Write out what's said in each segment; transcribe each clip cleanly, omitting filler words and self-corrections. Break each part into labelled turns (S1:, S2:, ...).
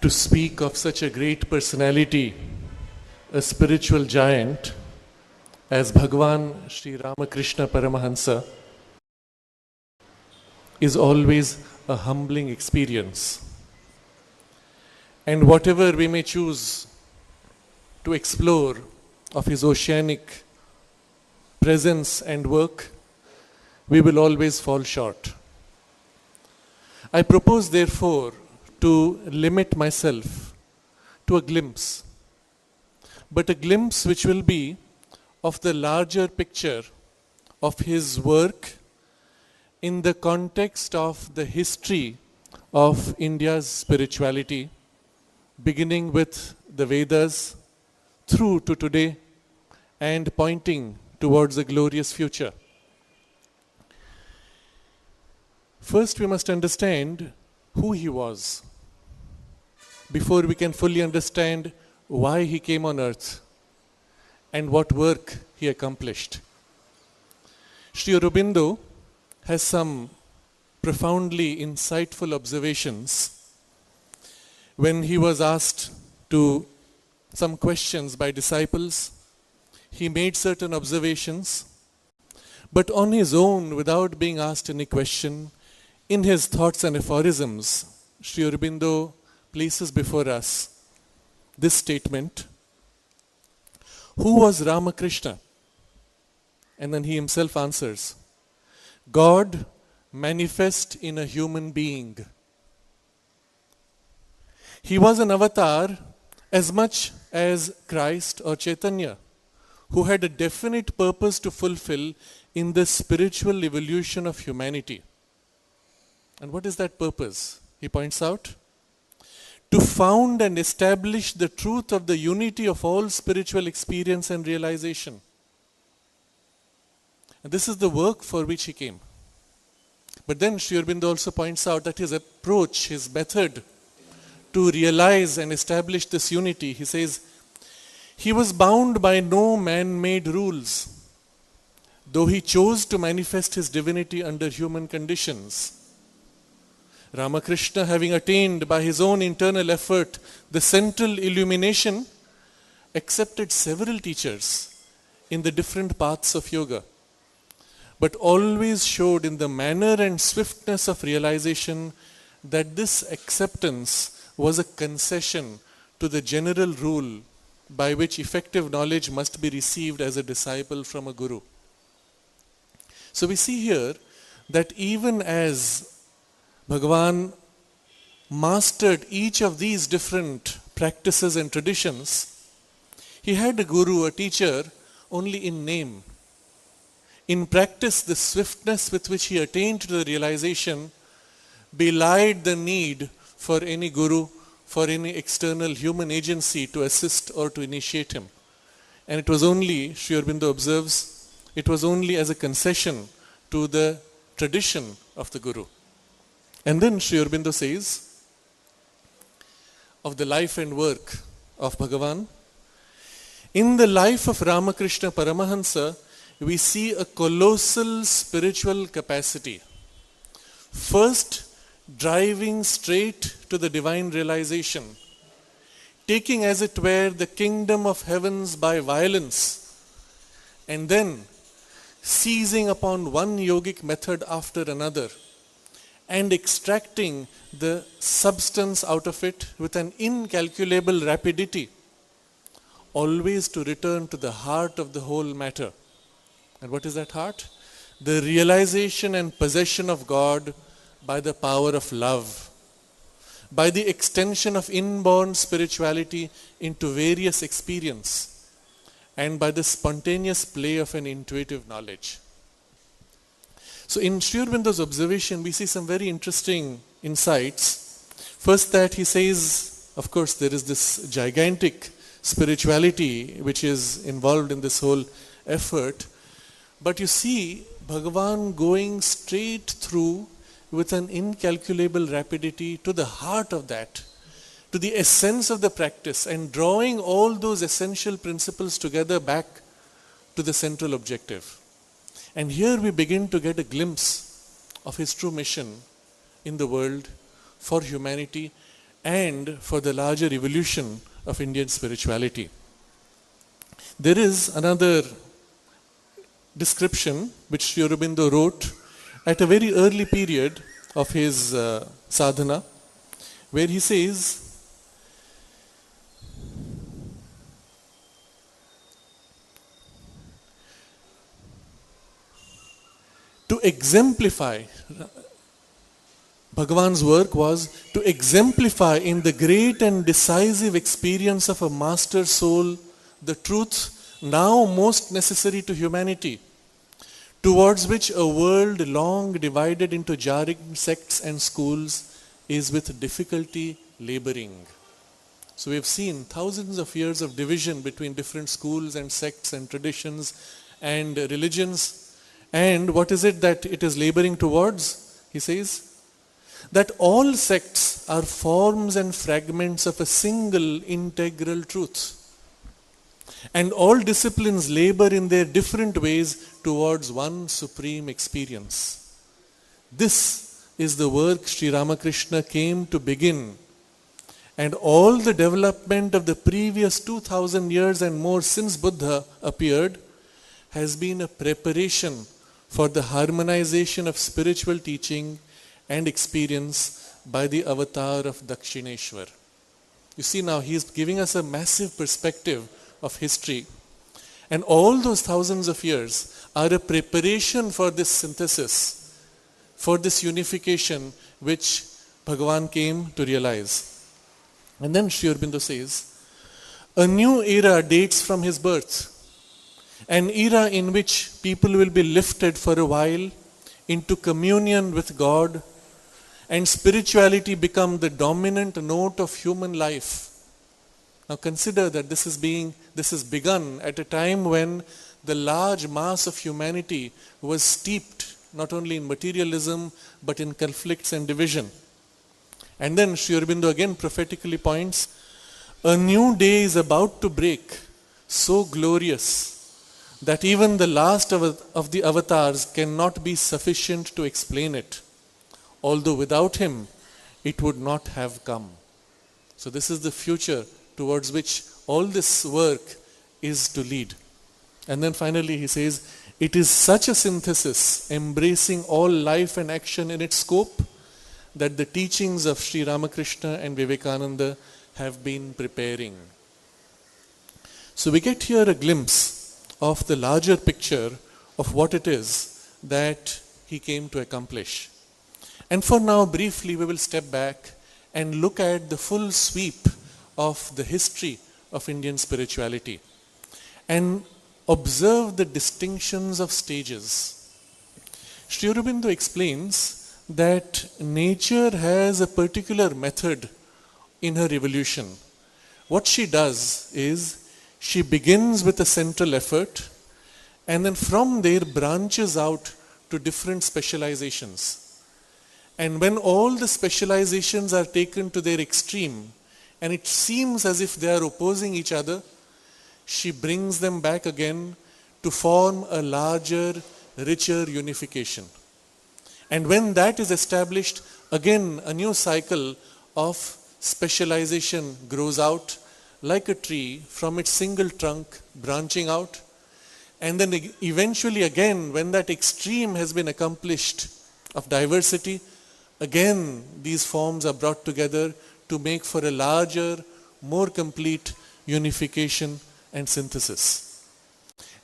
S1: to speak of such a great personality, a spiritual giant, as Bhagwan Sri Ramakrishna Paramahansa is always a humbling experience. And whatever we may choose to explore of his oceanic presence and work, we will always fall short. I propose, therefore, to limit myself to a glimpse, but a glimpse which will be of the larger picture of his work in the context of the history of India's spirituality, beginning with the Vedas through to today and pointing towards a glorious future. First, we must understand who he was before we can fully understand why he came on earth and what work he accomplished. Sri Aurobindo has some profoundly insightful observations when he was asked to some questions by disciples. He made certain observations, but on his own, without being asked any question, in his thoughts and aphorisms, Sri Aurobindo places before us this statement: who was Ramakrishna? And then he himself answers, God manifest in a human being. He was an avatar as much as Christ or Chaitanya, who had a definite purpose to fulfill in the spiritual evolution of humanity. And what is that purpose? He points out, to found and establish the truth of the unity of all spiritual experience and realization. And this is the work for which he came. But then Sri Aurobindo also points out that his approach, his method to realize and establish this unity, he says, he was bound by no man-made rules, though he chose to manifest his divinity under human conditions. Ramakrishna, having attained by his own internal effort the central illumination, accepted several teachers in the different paths of yoga, but always showed in the manner and swiftness of realization that this acceptance was a concession to the general rule by which effective knowledge must be received as a disciple from a guru. So we see here that even as Bhagavan mastered each of these different practices and traditions, he had a guru, a teacher, only in name. In practice, the swiftness with which he attained to the realization belied the need for any guru, for any external human agency to assist or to initiate him. And it was only, Sri Aurobindo observes, it was only as a concession to the tradition of the guru. And then Sri Aurobindo says of the life and work of Bhagavan, in the life of Ramakrishna Paramahansa, we see a colossal spiritual capacity. First, driving straight to the divine realization, taking as it were the kingdom of heavens by violence, and then seizing upon one yogic method after another, and extracting the substance out of it with an incalculable rapidity, always to return to the heart of the whole matter. And what is that heart? The realization and possession of God by the power of love, by the extension of inborn spirituality into various experience, and by the spontaneous play of an intuitive knowledge. So in Sri Aurobindo's observation, we see some very interesting insights. First, that he says, of course, there is this gigantic spirituality which is involved in this whole effort. But you see Bhagavan going straight through with an incalculable rapidity to the heart of that, to the essence of the practice, and drawing all those essential principles together back to the central objective. And here we begin to get a glimpse of his true mission in the world for humanity and for the larger evolution of Indian spirituality. There is another description which Sri Aurobindo wrote at a very early period of his sadhana, where he says, to exemplify, Bhagavan's work was to exemplify in the great and decisive experience of a master soul the truth now most necessary to humanity, towards which a world long divided into jarring sects and schools is with difficulty laboring. So we have seen thousands of years of division between different schools and sects and traditions and religions. And what is it that it is laboring towards? He says that all sects are forms and fragments of a single integral truth. And all disciplines labor in their different ways towards one supreme experience. This is the work Sri Ramakrishna came to begin. And all the development of the previous 2000 years and more since Buddha appeared has been a preparation for the harmonization of spiritual teaching and experience by the avatar of Dakshineshwar. You see, now he is giving us a massive perspective of history. And all those thousands of years are a preparation for this synthesis, for this unification which Bhagavan came to realize. And then Sri Aurobindo says, a new era dates from his birth. An era in which people will be lifted for a while into communion with God and spirituality become the dominant note of human life. Now consider that this is begun at a time when the large mass of humanity was steeped not only in materialism but in conflicts and division. And then Sri Aurobindo again prophetically points, a new day is about to break, so glorious that even the last of the avatars cannot be sufficient to explain it, although without him it would not have come. So this is the future towards which all this work is to lead. And then finally he says, it is such a synthesis embracing all life and action in its scope that the teachings of Sri Ramakrishna and Vivekananda have been preparing. So we get here a glimpse of the larger picture of what it is that he came to accomplish. And for now, briefly, we will step back and look at the full sweep of the history of Indian spirituality and observe the distinctions of stages. Sri Aurobindo explains that nature has a particular method in her evolution. What she does is she begins with a central effort and then from there branches out to different specializations. And when all the specializations are taken to their extreme and it seems as if they are opposing each other, she brings them back again to form a larger, richer unification. And when that is established, again a new cycle of specialization grows out like a tree from its single trunk branching out. And then eventually again, when that extreme has been accomplished of diversity, again these forms are brought together to make for a larger, more complete unification and synthesis.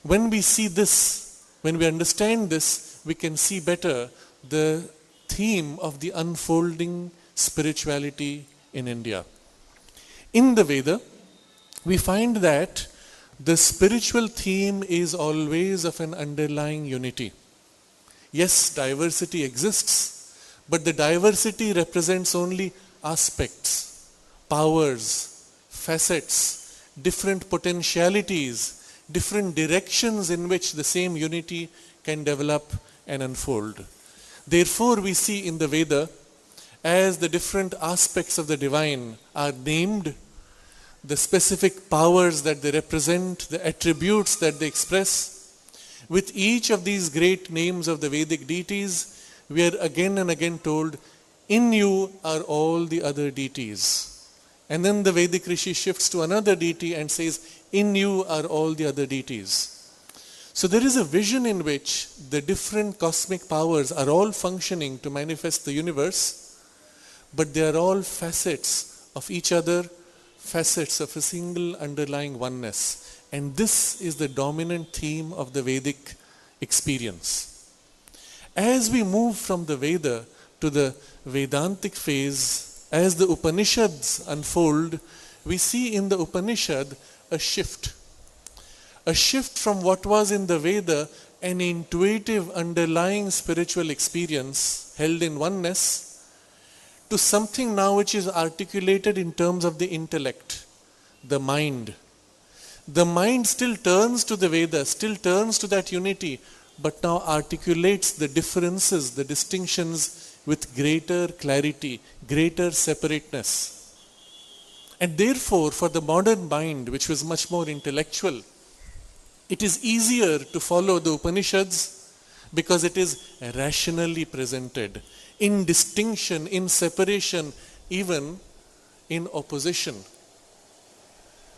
S1: When we see this, when we understand this, we can see better the theme of the unfolding spirituality in India. In the Veda, we find that the spiritual theme is always of an underlying unity. Yes, diversity exists, but the diversity represents only aspects, powers, facets, different potentialities, different directions in which the same unity can develop and unfold. Therefore, we see in the Veda, as the different aspects of the divine are named, the specific powers that they represent, the attributes that they express, with each of these great names of the Vedic deities, we are again and again told, In you are all the other deities. And then the Vedic Rishi shifts to another deity and says, in you are all the other deities. So there is a vision in which the different cosmic powers are all functioning to manifest the universe, but they are all facets of each other, facets of a single underlying oneness. And this is the dominant theme of the Vedic experience. As we move from the Veda to the Vedantic phase, as the Upanishads unfold, we see in the Upanishad a shift. A shift from what was in the Veda an intuitive underlying spiritual experience held in oneness to something now which is articulated in terms of the intellect, the mind. The mind still turns to the Veda, still turns to that unity, but now articulates the differences, the distinctions with greater clarity, greater separateness. And therefore, for the modern mind, which was much more intellectual, it is easier to follow the Upanishads because it is rationally presented, in distinction, in separation, even in opposition.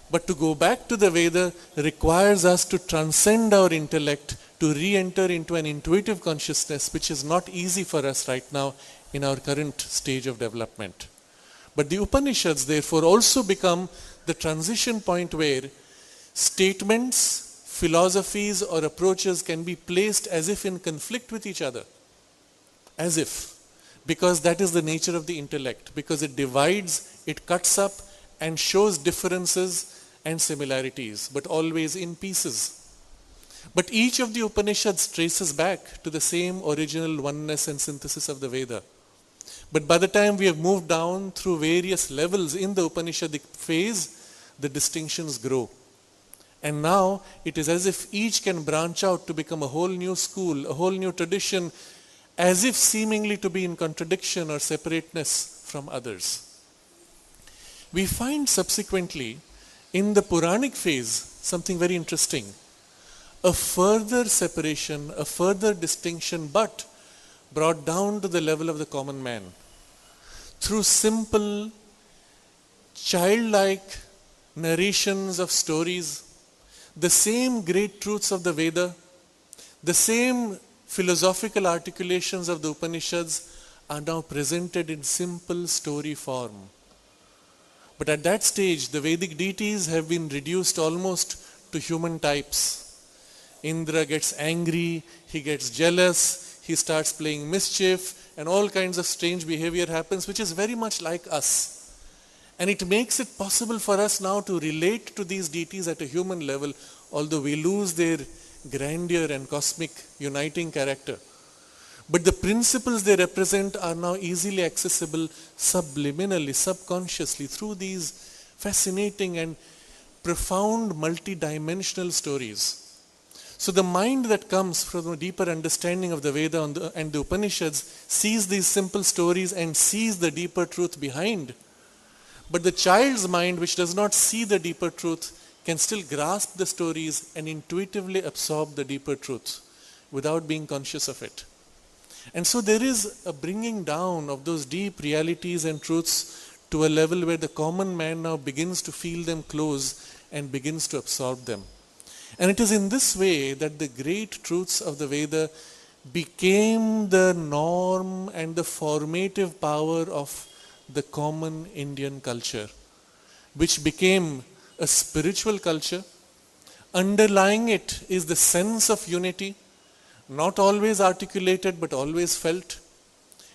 S1: But to go back to the Veda requires us to transcend our intellect, to re-enter into an intuitive consciousness, which is not easy for us right now in our current stage of development. But the Upanishads, therefore, also become the transition point where statements, philosophies, or approaches can be placed as if in conflict with each other. As if. Because that is the nature of the intellect. Because it divides, it cuts up, and shows differences and similarities, but always in pieces. But each of the Upanishads traces back to the same original oneness and synthesis of the Veda. But by the time we have moved down through various levels in the Upanishadic phase, the distinctions grow. And now it is as if each can branch out to become a whole new school, a whole new tradition, as if seemingly to be in contradiction or separateness from others. We find subsequently in the Puranic phase something very interesting. A further separation, a further distinction, but brought down to the level of the common man. Through simple, childlike narrations of stories, the same great truths of the Veda, the same philosophical articulations of the Upanishads are now presented in simple story form. But at that stage, the Vedic deities have been reduced almost to human types. Indra gets angry, he gets jealous, he starts playing mischief, and all kinds of strange behavior happens, which is very much like us. And it makes it possible for us now to relate to these deities at a human level, although we lose their grandeur and cosmic uniting character. But the principles they represent are now easily accessible subliminally, subconsciously, through these fascinating and profound multidimensional stories. So the mind that comes from a deeper understanding of the Veda and the Upanishads sees these simple stories and sees the deeper truth behind. But the child's mind, which does not see the deeper truth, can still grasp the stories and intuitively absorb the deeper truth without being conscious of it. And so there is a bringing down of those deep realities and truths to a level where the common man now begins to feel them close and begins to absorb them. And it is in this way that the great truths of the Veda became the norm and the formative power of the common Indian culture, which became a spiritual culture. Underlying it is the sense of unity, not always articulated but always felt.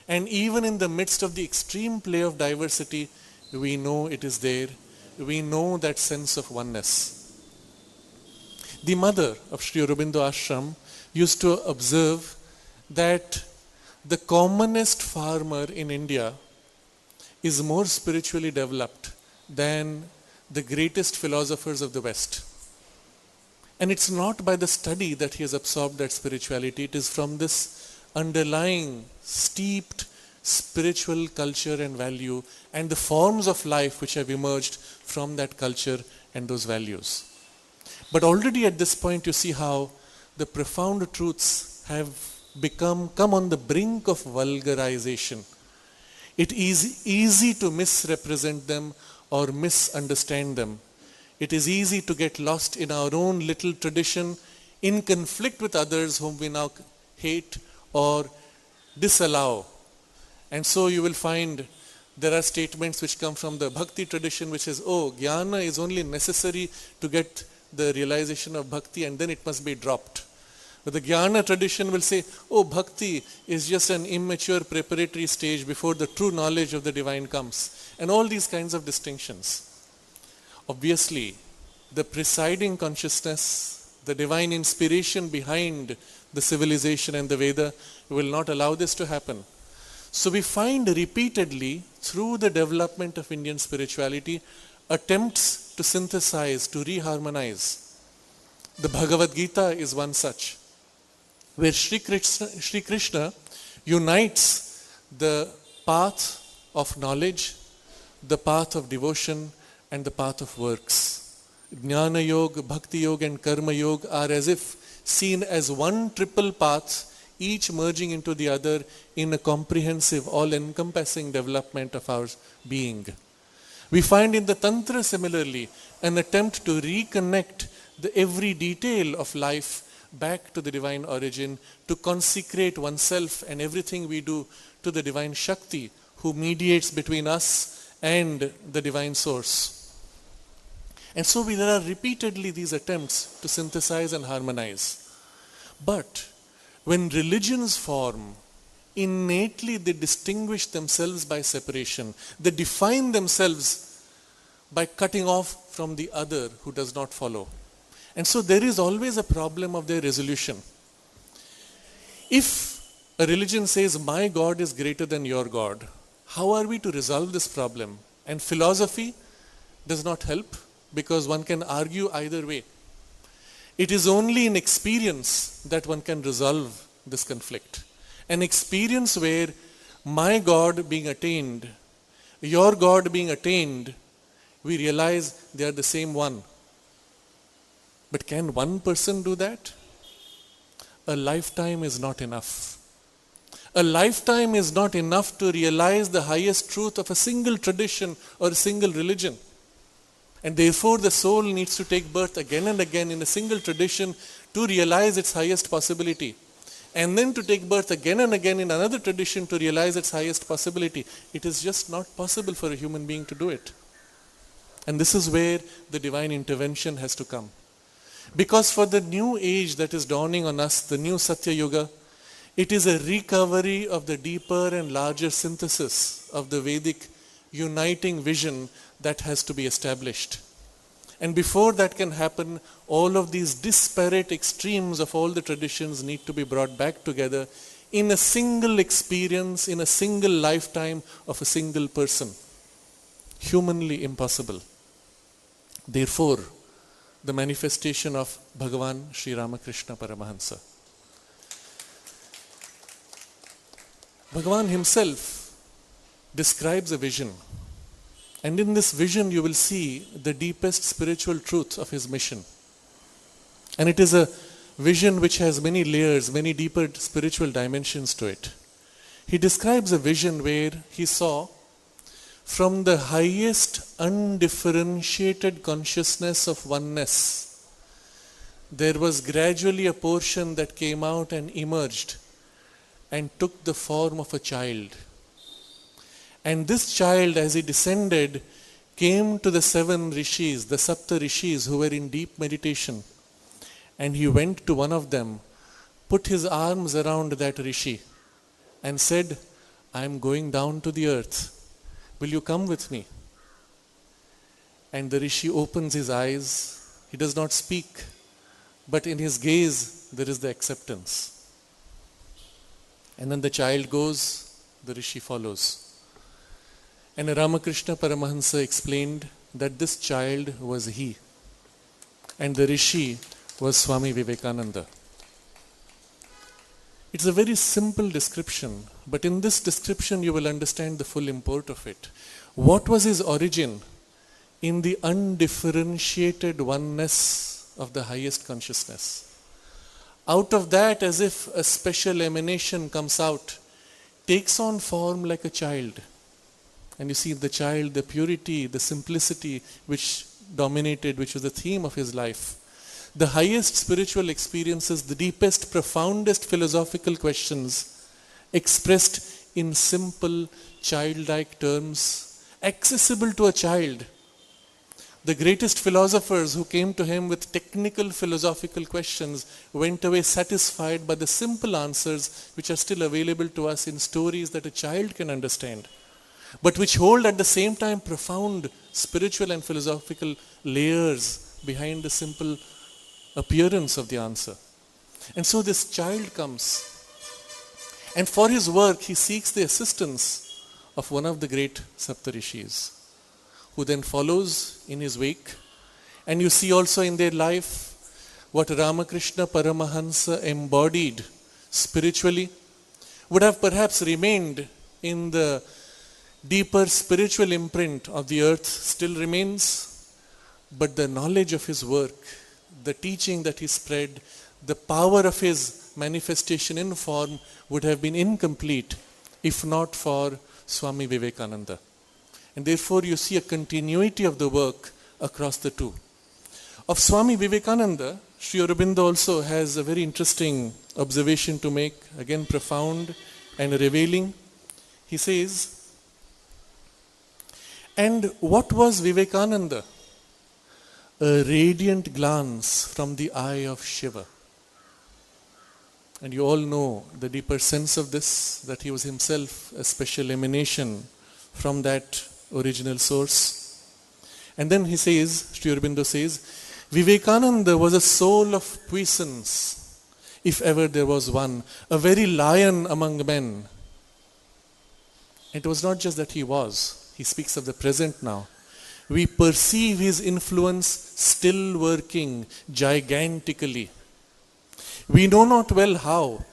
S1: And even in the midst of the extreme play of diversity, we know it is there. We know that sense of oneness. The mother of Sri Aurobindo Ashram used to observe that the commonest farmer in India is more spiritually developed than the greatest philosophers of the West. And it's not by the study that he has absorbed that spirituality. It is from this underlying, steeped spiritual culture and value and the forms of life which have emerged from that culture and those values. But already at this point you see how the profound truths have come on the brink of vulgarization. It is easy to misrepresent them or misunderstand them. It is easy to get lost in our own little tradition, in conflict with others whom we now hate or disallow. And so you will find there are statements which come from the bhakti tradition which says, oh, jnana is only necessary to get the realization of bhakti and then it must be dropped. But the jnana tradition will say, oh, bhakti is just an immature preparatory stage before the true knowledge of the divine comes. And all these kinds of distinctions. Obviously, the presiding consciousness, the divine inspiration behind the civilization and the Veda will not allow this to happen. So we find repeatedly through the development of Indian spirituality attempts to synthesize, to reharmonize. The Bhagavad Gita is one such, where Sri Krishna unites the path of knowledge, the path of devotion, and the path of works. Jnana Yoga, Bhakti Yoga, and Karma Yoga are as if seen as one triple path, each merging into the other in a comprehensive, all-encompassing development of our being. We find in the Tantra similarly an attempt to reconnect the every detail of life back to the divine origin, to consecrate oneself and everything we do to the divine Shakti who mediates between us and the divine source. And so there are repeatedly these attempts to synthesize and harmonize. But when religions form, innately they distinguish themselves by separation. They define themselves by cutting off from the other who does not follow. And so there is always a problem of their resolution. If a religion says, my God is greater than your God, how are we to resolve this problem? And philosophy does not help because one can argue either way. It is only in experience that one can resolve this conflict. An experience where my God being attained, your God being attained, we realize they are the same one. But can one person do that? A lifetime is not enough. A lifetime is not enough to realize the highest truth of a single tradition or a single religion. And therefore the soul needs to take birth again and again in a single tradition to realize its highest possibility. And then to take birth again and again in another tradition to realize its highest possibility. It is just not possible for a human being to do it. And this is where the divine intervention has to come. Because for the new age that is dawning on us, the new Satya Yuga, it is a recovery of the deeper and larger synthesis of the Vedic uniting vision that has to be established. And before that can happen, all of these disparate extremes of all the traditions need to be brought back together in a single experience, in a single lifetime of a single person. Humanly impossible. Therefore, the manifestation of Bhagavan Sri Ramakrishna Paramahansa. Bhagavan himself describes a vision. And in this vision you will see the deepest spiritual truth of his mission. And it is a vision which has many layers, many deeper spiritual dimensions to it. He describes a vision where he saw from the highest undifferentiated consciousness of oneness, there was gradually a portion that came out and emerged and took the form of a child. And this child, as he descended, came to the 7 rishis, the Sapta rishis who were in deep meditation. And he went to one of them, put his arms around that rishi and said, I am going down to the earth. Will you come with me? And the rishi opens his eyes. He does not speak, but in his gaze there is the acceptance. And then the child goes, the rishi follows. And Ramakrishna Paramahansa explained that this child was he. And the rishi was Swami Vivekananda. It's a very simple description, but in this description you will understand the full import of it. What was his origin? In the undifferentiated oneness of the highest consciousness. Out of that, as if a special emanation comes out, takes on form like a child. And you see the child, the purity, the simplicity which dominated, which was the theme of his life. The highest spiritual experiences, the deepest, profoundest philosophical questions expressed in simple, childlike terms, accessible to a child. The greatest philosophers who came to him with technical philosophical questions went away satisfied by the simple answers which are still available to us in stories that a child can understand, but which hold at the same time profound spiritual and philosophical layers behind the simple appearance of the answer. And so this child comes, and for his work he seeks the assistance of one of the great Saptarishis, who then follows in his wake. And you see also in their life what Ramakrishna Paramahansa embodied spiritually would have perhaps remained in the deeper spiritual imprint of the earth still remains, but the knowledge of his work, the teaching that he spread, the power of his manifestation in form would have been incomplete if not for Swami Vivekananda. And therefore you see a continuity of the work across the two. Of Swami Vivekananda, Sri Aurobindo also has a very interesting observation to make, again profound and revealing. He says, and what was Vivekananda? A radiant glance from the eye of Shiva. And you all know the deeper sense of this, that he was himself a special emanation from that original source. And then he says, Sri Aurobindo says, Vivekananda was a soul of puissance, if ever there was one, a very lion among men. It was not just that he was, he speaks of the present now. We perceive his influence still working gigantically. We know not well how,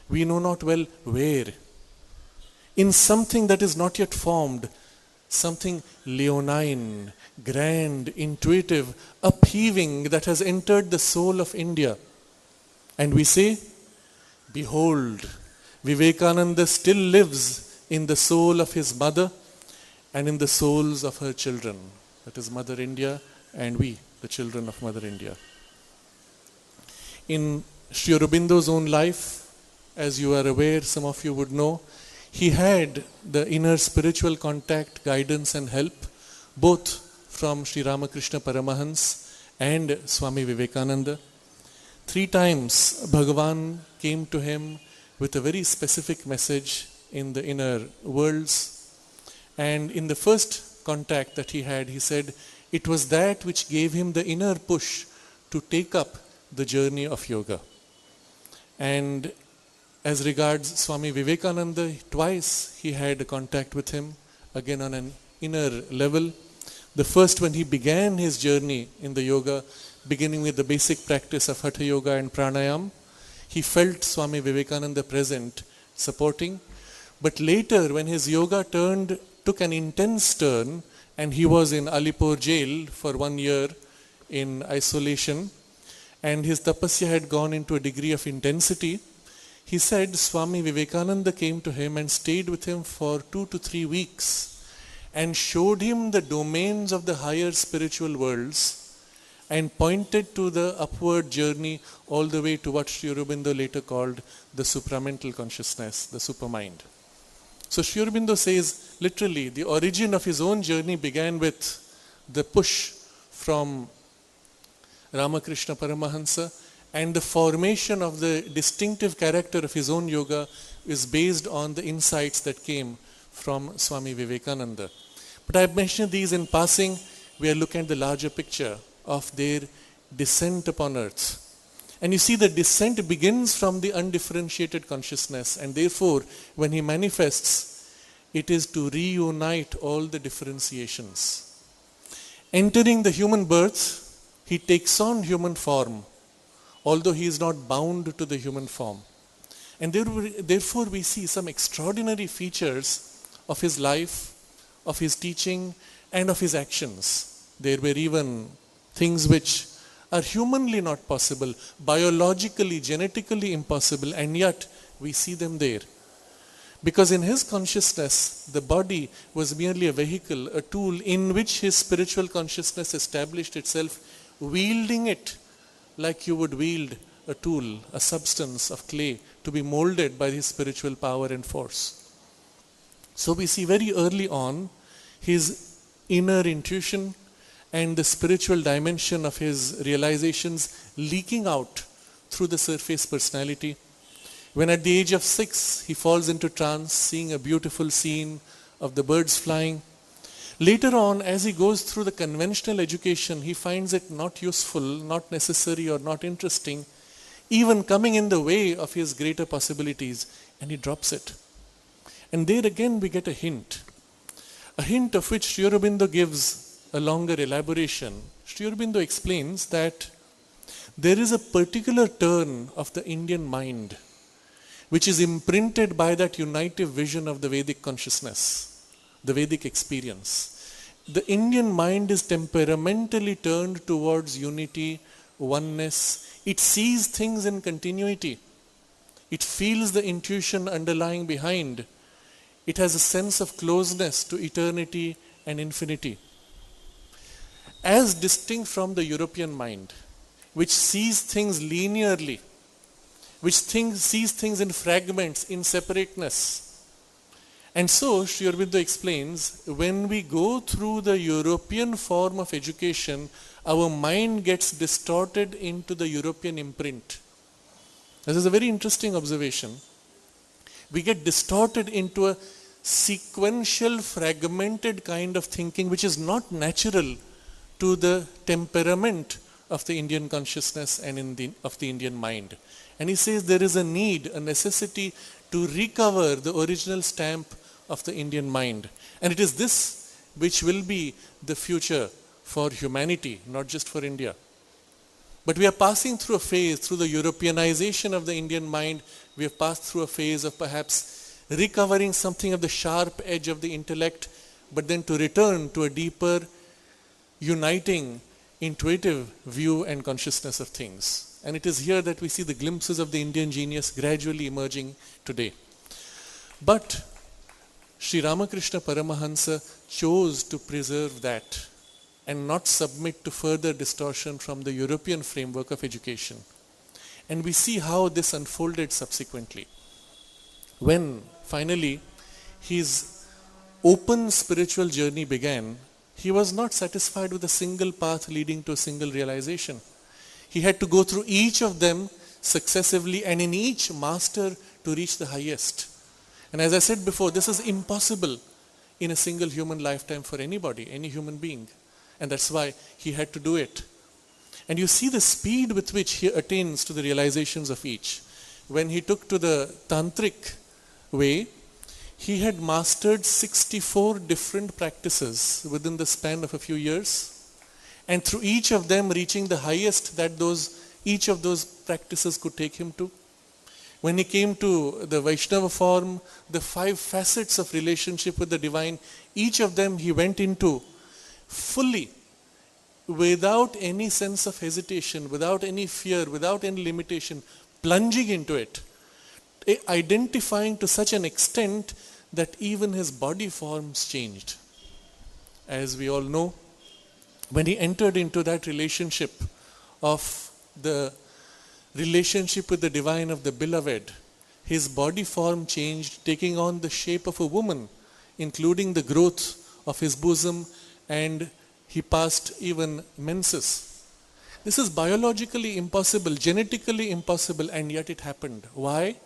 S1: we know not well where. In something that is not yet formed, something leonine, grand, intuitive, upheaving that has entered the soul of India. And we say, behold, Vivekananda still lives in the soul of his mother and in the souls of her children. That is Mother India and we, the children of Mother India. In Sri Aurobindo's own life, as you are aware, some of you would know, he had the inner spiritual contact, guidance and help, both from Sri Ramakrishna Paramahans and Swami Vivekananda. 3 times Bhagavan came to him with a very specific message in the inner worlds. And in the first contact that he had, he said, it was that which gave him the inner push to take up the journey of yoga. And as regards Swami Vivekananda, twice he had a contact with him, again on an inner level. The first when he began his journey in the yoga, beginning with the basic practice of Hatha Yoga and Pranayam, he felt Swami Vivekananda present, supporting. But later when his yoga took an intense turn, and he was in Alipur jail for 1 year in isolation, and his tapasya had gone into a degree of intensity, he said Swami Vivekananda came to him and stayed with him for 2 to 3 weeks and showed him the domains of the higher spiritual worlds and pointed to the upward journey all the way to what Sri Aurobindo later called the supramental consciousness, the supermind. So Sri Aurobindo says literally the origin of his own journey began with the push from Ramakrishna Paramahansa, and the formation of the distinctive character of his own yoga is based on the insights that came from Swami Vivekananda. But I have mentioned these in passing. We are looking at the larger picture of their descent upon earth. And you see the descent begins from the undifferentiated consciousness, and therefore when he manifests, it is to reunite all the differentiations. Entering the human birth, he takes on human form, although he is not bound to the human form. And therefore we see some extraordinary features of his life, of his teaching, and of his actions. There were even things which are humanly not possible, biologically, genetically impossible, and yet we see them there. Because in his consciousness, the body was merely a vehicle, a tool in which his spiritual consciousness established itself, wielding it like you would wield a tool, a substance of clay, to be molded by his spiritual power and force. So we see very early on his inner intuition and the spiritual dimension of his realizations leaking out through the surface personality. When at the age of 6, he falls into trance, seeing a beautiful scene of the birds flying. Later on, as he goes through the conventional education, he finds it not useful, not necessary, or not interesting, even coming in the way of his greater possibilities, and he drops it. And there again we get a hint of which Sri Aurobindo gives a longer elaboration. Sri Aurobindo explains that there is a particular turn of the Indian mind which is imprinted by that unitive vision of the Vedic consciousness, the Vedic experience. The Indian mind is temperamentally turned towards unity, oneness. It sees things in continuity. It feels the intuition underlying behind. It has a sense of closeness to eternity and infinity. As distinct from the European mind, which sees things linearly, which sees things in fragments, in separateness. And so, Sri Aurobindo explains, when we go through the European form of education, our mind gets distorted into the European imprint. This is a very interesting observation. We get distorted into a sequential, fragmented kind of thinking, which is not natural to the temperament of the Indian consciousness and of the Indian mind. And he says there is a need, a necessity to recover the original stamp of the Indian mind. And it is this which will be the future for humanity, not just for India. But we are passing through a phase, through the Europeanization of the Indian mind, we have passed through a phase of perhaps recovering something of the sharp edge of the intellect, but then to return to a deeper, uniting, intuitive view and consciousness of things. And it is here that we see the glimpses of the Indian genius gradually emerging today. But Sri Ramakrishna Paramahansa chose to preserve that and not submit to further distortion from the European framework of education. And we see how this unfolded subsequently. When finally his open spiritual journey began, he was not satisfied with a single path leading to a single realization. He had to go through each of them successively and in each master to reach the highest. And as I said before, this is impossible in a single human lifetime for anybody, any human being. And that's why he had to do it. And you see the speed with which he attains to the realizations of each. When he took to the tantric way, he had mastered 64 different practices within the span of a few years. And through each of them reaching the highest that each of those practices could take him to. When he came to the Vaishnava form, the 5 facets of relationship with the divine, each of them he went into fully, without any sense of hesitation, without any fear, without any limitation, plunging into it, identifying to such an extent that even his body forms changed. As we all know, when he entered into that relationship of the relationship with the divine of the beloved, his body form changed, taking on the shape of a woman, including the growth of his bosom, and he passed even menses. This is biologically impossible, genetically impossible, and yet it happened. Why?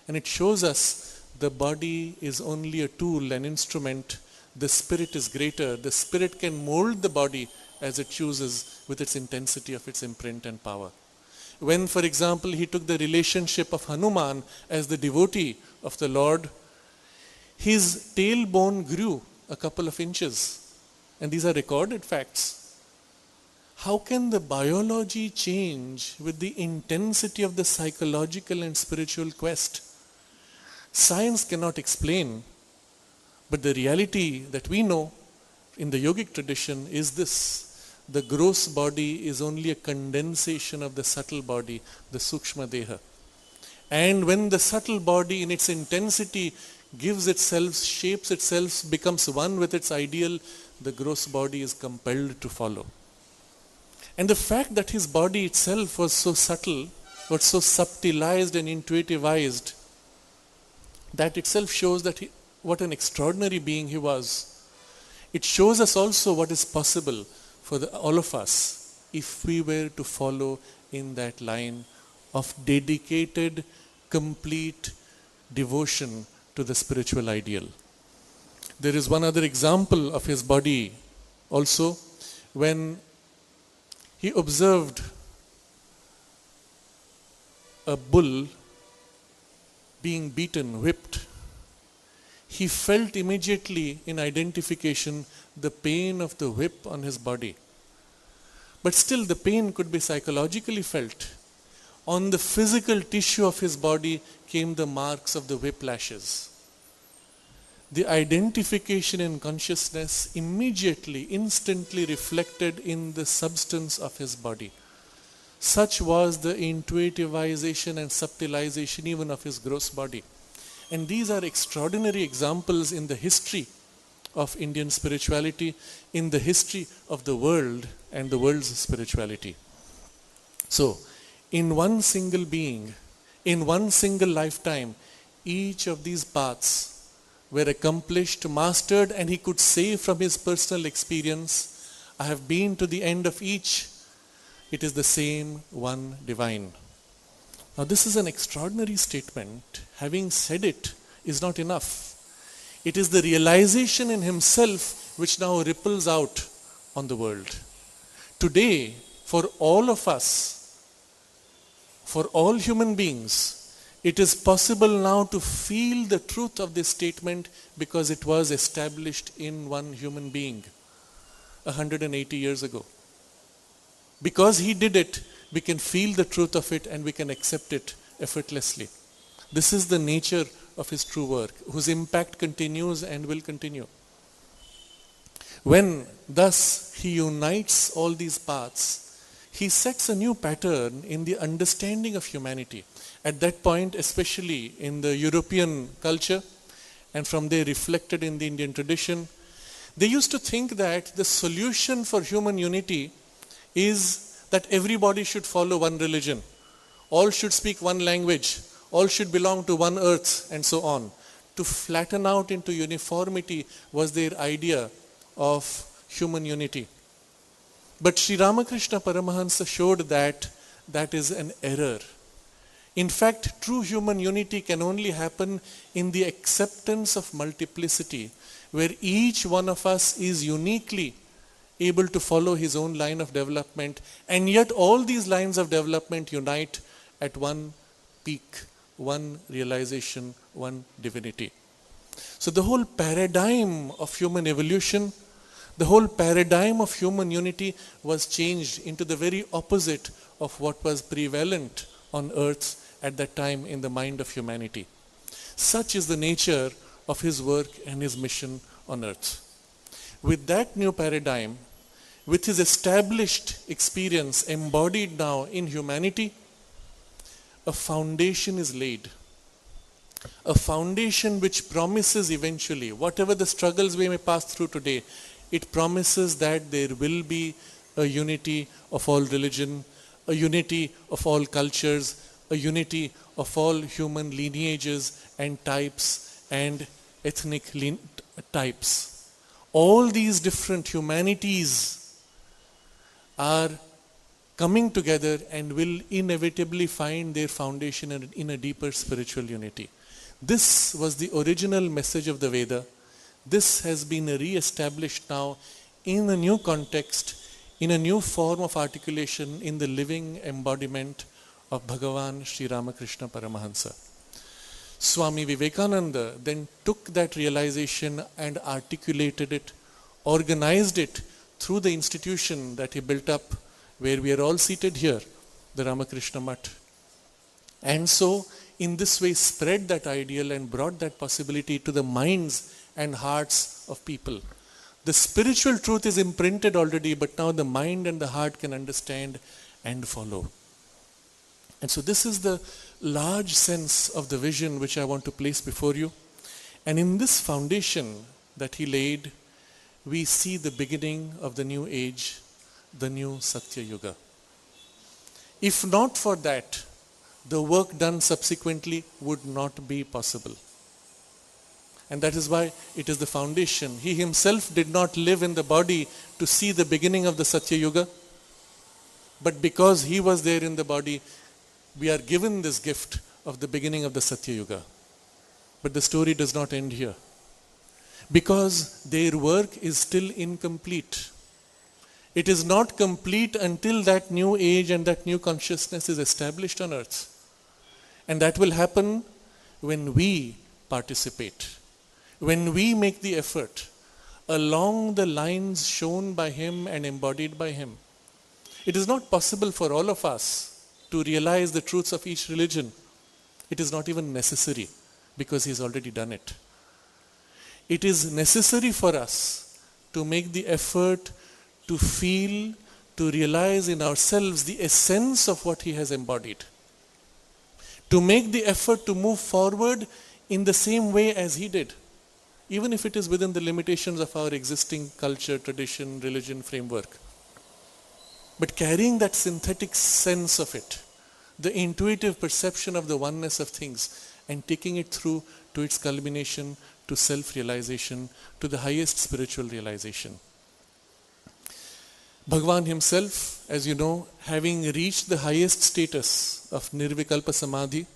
S1: And it shows us the body is only a tool, an instrument. The spirit is greater. The spirit can mold the body as it chooses with its intensity of its imprint and power. When, for example, he took the relationship of Hanuman as the devotee of the Lord, his tailbone grew a couple of inches. And these are recorded facts. How can the biology change with the intensity of the psychological and spiritual quest? Science cannot explain, but the reality that we know in the yogic tradition is this. The gross body is only a condensation of the subtle body, the Sukshma Deha. And when the subtle body in its intensity gives itself, shapes itself, becomes one with its ideal, the gross body is compelled to follow. And the fact that his body itself was so subtle, was so subtilized and intuitivized, that itself shows that what an extraordinary being he was. It shows us also what is possible for all of us if we were to follow in that line of dedicated, complete devotion to the spiritual ideal. There is one other example of his body also, when he observed a bull being beaten, whipped. He felt immediately in identification the pain of the whip on his body. But still the pain could be psychologically felt. On the physical tissue of his body came the marks of the whiplashes. The identification and consciousness immediately, instantly reflected in the substance of his body. Such was the intuitivization and subtilization even of his gross body. And these are extraordinary examples in the history of Indian spirituality, in the history of the world and the world's spirituality. So, in one single being, in one single lifetime, each of these paths were accomplished, mastered, and he could say from his personal experience, I have been to the end of each. It is the same one divine. Now this is an extraordinary statement. Having said it is not enough. It is the realization in himself which now ripples out on the world. Today, for all of us, for all human beings, it is possible now to feel the truth of this statement because it was established in one human being 180 years ago. Because he did it, we can feel the truth of it and we can accept it effortlessly. This is the nature of his true work, whose impact continues and will continue. When thus he unites all these paths, he sets a new pattern in the understanding of humanity. At that point, especially in the European culture, and from there reflected in the Indian tradition, they used to think that the solution for human unity is that everybody should follow one religion. All should speak one language. All should belong to one earth, and so on. To flatten out into uniformity was their idea of human unity. But Sri Ramakrishna Paramahansa showed that that is an error. In fact, true human unity can only happen in the acceptance of multiplicity, where each one of us is uniquely able to follow his own line of development, and yet all these lines of development unite at one peak, one realization, one divinity. So the whole paradigm of human evolution, the whole paradigm of human unity was changed into the very opposite of what was prevalent on earth at that time in the mind of humanity. Such is the nature of his work and his mission on earth. With that new paradigm, with his established experience embodied now in humanity, a foundation is laid. A foundation which promises eventually, whatever the struggles we may pass through today, it promises that there will be a unity of all religion, a unity of all cultures, a unity of all human lineages and types and ethnic types. All these different humanities are coming together and will inevitably find their foundation in a deeper spiritual unity. This was the original message of the Veda. This has been re-established now in a new context, in a new form of articulation, in the living embodiment of Bhagavan Sri Ramakrishna Paramahansa. Swami Vivekananda then took that realization and articulated it, organized it through the institution that he built up, where we are all seated here, the Ramakrishna Mutt. And so, in this way, spread that ideal and brought that possibility to the minds and hearts of people. The spiritual truth is imprinted already, but now the mind and the heart can understand and follow. And so this is the large sense of the vision which I want to place before you. And in this foundation that he laid, we see the beginning of the new age, the new Satya Yuga. If not for that, the work done subsequently would not be possible. And that is why it is the foundation. He himself did not live in the body to see the beginning of the Satya Yuga, but because he was there in the body, we are given this gift of the beginning of the Satya Yuga. But the story does not end here, because their work is still incomplete. It is not complete until that new age and that new consciousness is established on earth. And that will happen when we participate, when we make the effort along the lines shown by him and embodied by him. It is not possible for all of us to realize the truths of each religion. It is not even necessary, because he's already done it. It is necessary for us to make the effort to feel, to realize in ourselves the essence of what he has embodied. To make the effort to move forward in the same way as he did, even if it is within the limitations of our existing culture, tradition, religion, framework. But carrying that synthetic sense of it, the intuitive perception of the oneness of things, and taking it through to its culmination, to self-realization, to the highest spiritual realization. Bhagavan himself, as you know, having reached the highest status of Nirvikalpa Samadhi,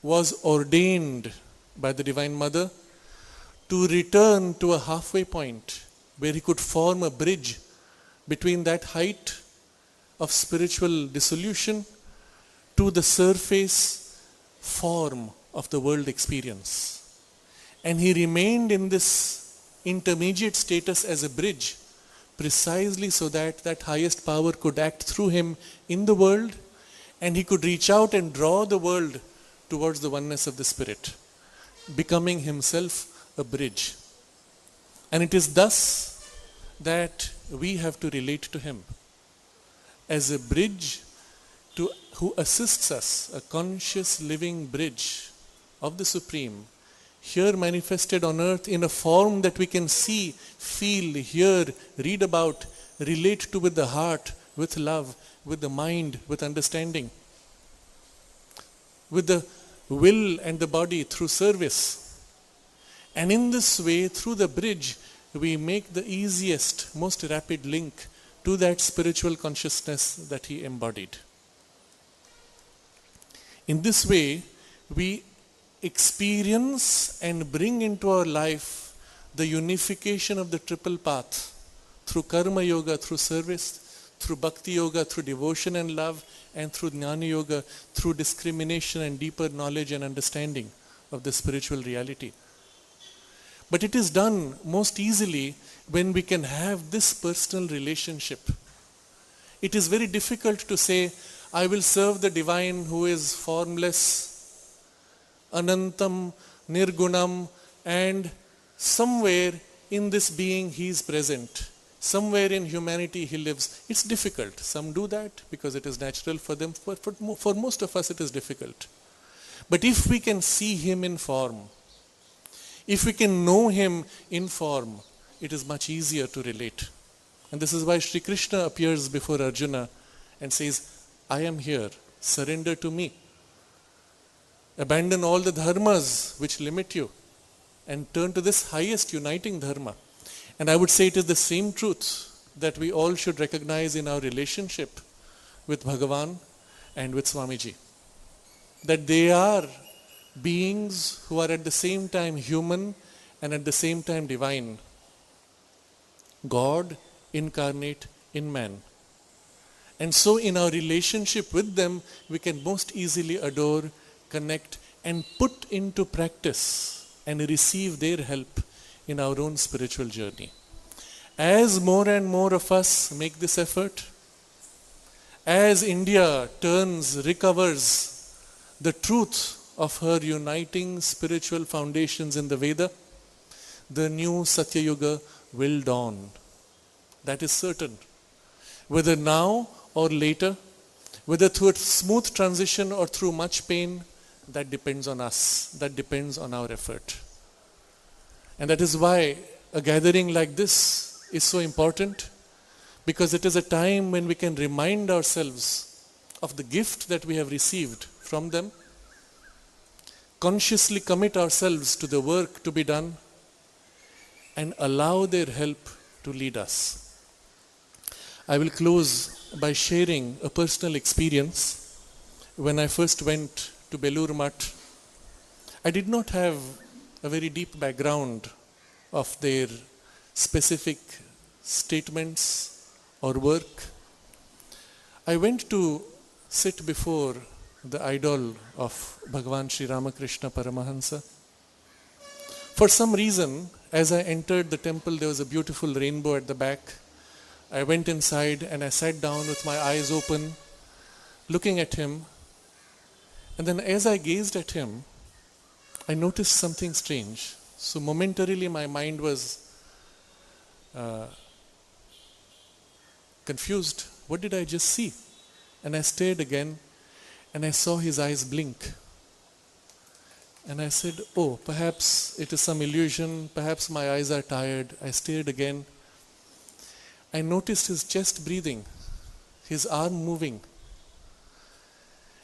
S1: was ordained by the Divine Mother to return to a halfway point where he could form a bridge between that height of spiritual dissolution to the surface form of the world experience. And he remained in this intermediate status as a bridge, precisely so that that highest power could act through him in the world, and he could reach out and draw the world towards the oneness of the Spirit, becoming himself a bridge. And it is thus that we have to relate to him as a bridge who assists us, a conscious living bridge of the Supreme, here manifested on earth in a form that we can see, feel, hear, read about, relate to with the heart, with love, with the mind, with understanding, with the will and the body through service. And in this way, through the bridge, we make the easiest, most rapid link to that spiritual consciousness that he embodied. In this way, we experience and bring into our life the unification of the triple path through karma yoga, through service, through bhakti yoga, through devotion and love, and through jnana yoga, through discrimination and deeper knowledge and understanding of the spiritual reality. But it is done most easily when we can have this personal relationship. It is very difficult to say, I will serve the divine who is formless, anantam, nirgunam, and somewhere in this being he is present. Somewhere in humanity he lives. It's difficult. Some do that because it is natural for them. For most of us it is difficult. But if we can see him in form, if we can know him in form, it is much easier to relate. And this is why Sri Krishna appears before Arjuna and says, I am here, surrender to me. Abandon all the dharmas which limit you and turn to this highest uniting dharma. And I would say it is the same truth that we all should recognize in our relationship with Bhagavan and with Swamiji. That they are beings who are at the same time human and at the same time divine. God incarnate in man. And so in our relationship with them, we can most easily adore, connect, and put into practice and receive their help in our own spiritual journey. As more and more of us make this effort, as India recovers the truth of her uniting spiritual foundations in the Veda, the new Satya Yuga will dawn. That is certain. Whether now or later, whether through a smooth transition or through much pain, that depends on us. That depends on our effort. And that is why a gathering like this is so important, because it is a time when we can remind ourselves of the gift that we have received from them, consciously commit ourselves to the work to be done, and allow their help to lead us. I will close by sharing a personal experience. When I first went to Belur Math, I did not have a very deep background of their specific statements or work. I went to sit before the idol of Bhagavan Sri Ramakrishna Paramahansa. For some reason, as I entered the temple, there was a beautiful rainbow at the back. I went inside and I sat down with my eyes open, looking at him. And then as I gazed at him, I noticed something strange. So momentarily my mind was confused. What did I just see? And I stared again and I saw his eyes blink. And I said, oh, perhaps it is some illusion. Perhaps my eyes are tired. I stared again. I noticed his chest breathing, his arm moving.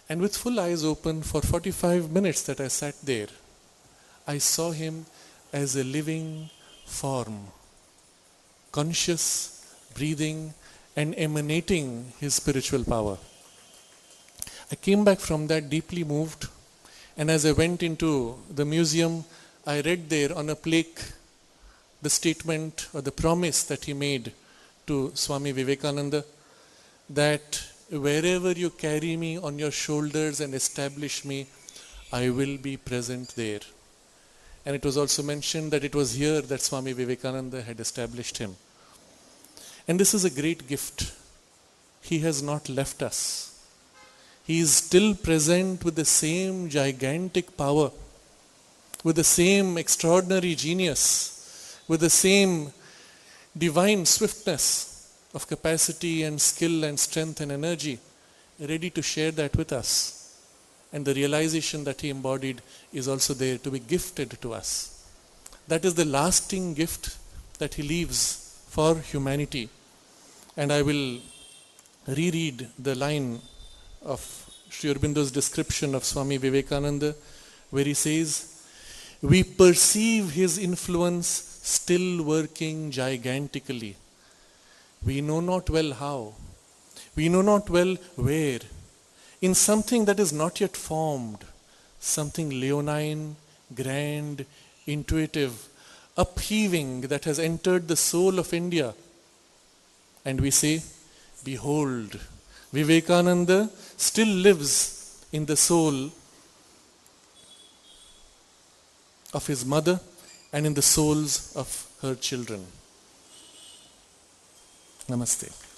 S1: And with full eyes open for 45 minutes that I sat there, I saw him as a living form, conscious, breathing, and emanating his spiritual power. I came back from that deeply moved, and as I went into the museum, I read there on a plaque the statement or the promise that he made to Swami Vivekananda, that wherever you carry me on your shoulders and establish me, I will be present there. And it was also mentioned that it was here that Swami Vivekananda had established him. And this is a great gift. He has not left us. He is still present with the same gigantic power, with the same extraordinary genius, with the same divine swiftness of capacity and skill and strength and energy, ready to share that with us. And the realization that he embodied is also there to be gifted to us. That is the lasting gift that he leaves for humanity. And I will reread the line of Sri Aurobindo's description of Swami Vivekananda, where he says, we perceive his influence still working gigantically. We know not well how. We know not well where. In something that is not yet formed, something leonine, grand, intuitive, upheaving that has entered the soul of India. And we say, behold, Vivekananda still lives in the soul of his mother and in the souls of her children. Namaste.